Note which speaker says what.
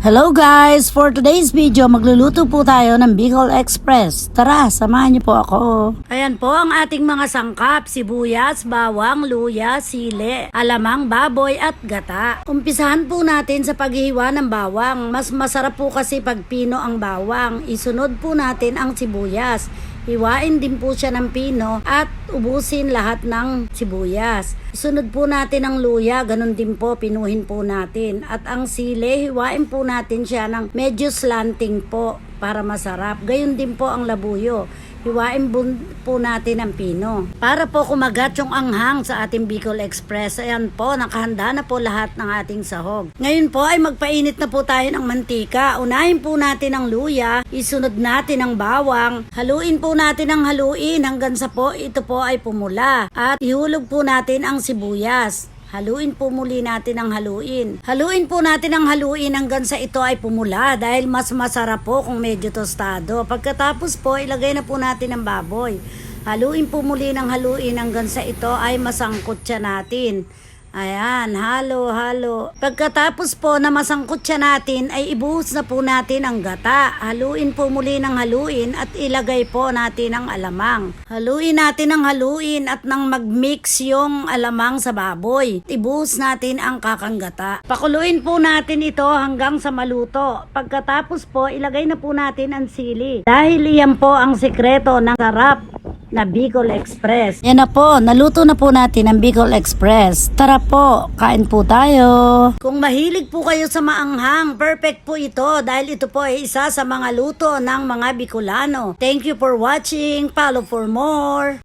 Speaker 1: Hello guys! For today's video, magluluto po tayo ng Bicol Express. Tara, samahan niyo po ako. Ayan po ang ating mga sangkap: sibuyas, bawang, luya, sili, alamang, baboy at gata. Umpisahan po natin sa paghihiwa ng bawang. Mas masarap po kasi pag pino ang bawang. Isunod po natin ang sibuyas. Hiwain din po siya ng pino at ubusin lahat ng sibuyas. Isunod po natin ang luya, ganun din po, pinuhin po natin. At ang sili, hiwain po natin siya ng medyo slanting po para masarap. Gayun din po ang labuyo. Hiwain po natin ang pino. Para po kumagat yung anghang sa ating Bicol Express. Ayan po, nakahanda na po lahat ng ating sahog. Ngayon po ay magpainit na po tayo ng mantika. Unahin po natin ang luya, isunod natin ang bawang. Haluin po natin ang haluin hanggang sa po ito po ay pumula. At ihulog po natin ang sibuyas. Haluin po muli natin ang haluin. Haluin po natin ang haluin hanggang sa ito ay pumula dahil mas masarap po kung medyo tostado. Pagkatapos po, ilagay na po natin ang baboy. Haluin po muli ng haluin hanggang sa ito ay masangkot siya natin. Ayan, halo. Pagkatapos po na masangkot siya natin, ay ibuhos na po natin ang gata. Haluin po muli ng haluin at ilagay po natin ang alamang. Haluin natin ang haluin at nang mag-mix yung alamang sa baboy, ibuhos natin ang kakang gata. Pakuluin po natin ito hanggang sa maluto. Pagkatapos po, ilagay na po natin ang sili. Dahil iyan po ang sikreto ng sarap na Bicol Express. Yan na po, naluto na po natin ang Bicol Express. Tara po, kain po tayo. Kung mahilig po kayo sa maanghang, perfect po ito dahil ito po ay isa sa mga luto ng mga Bicolano. Thank you for watching. Follow for more.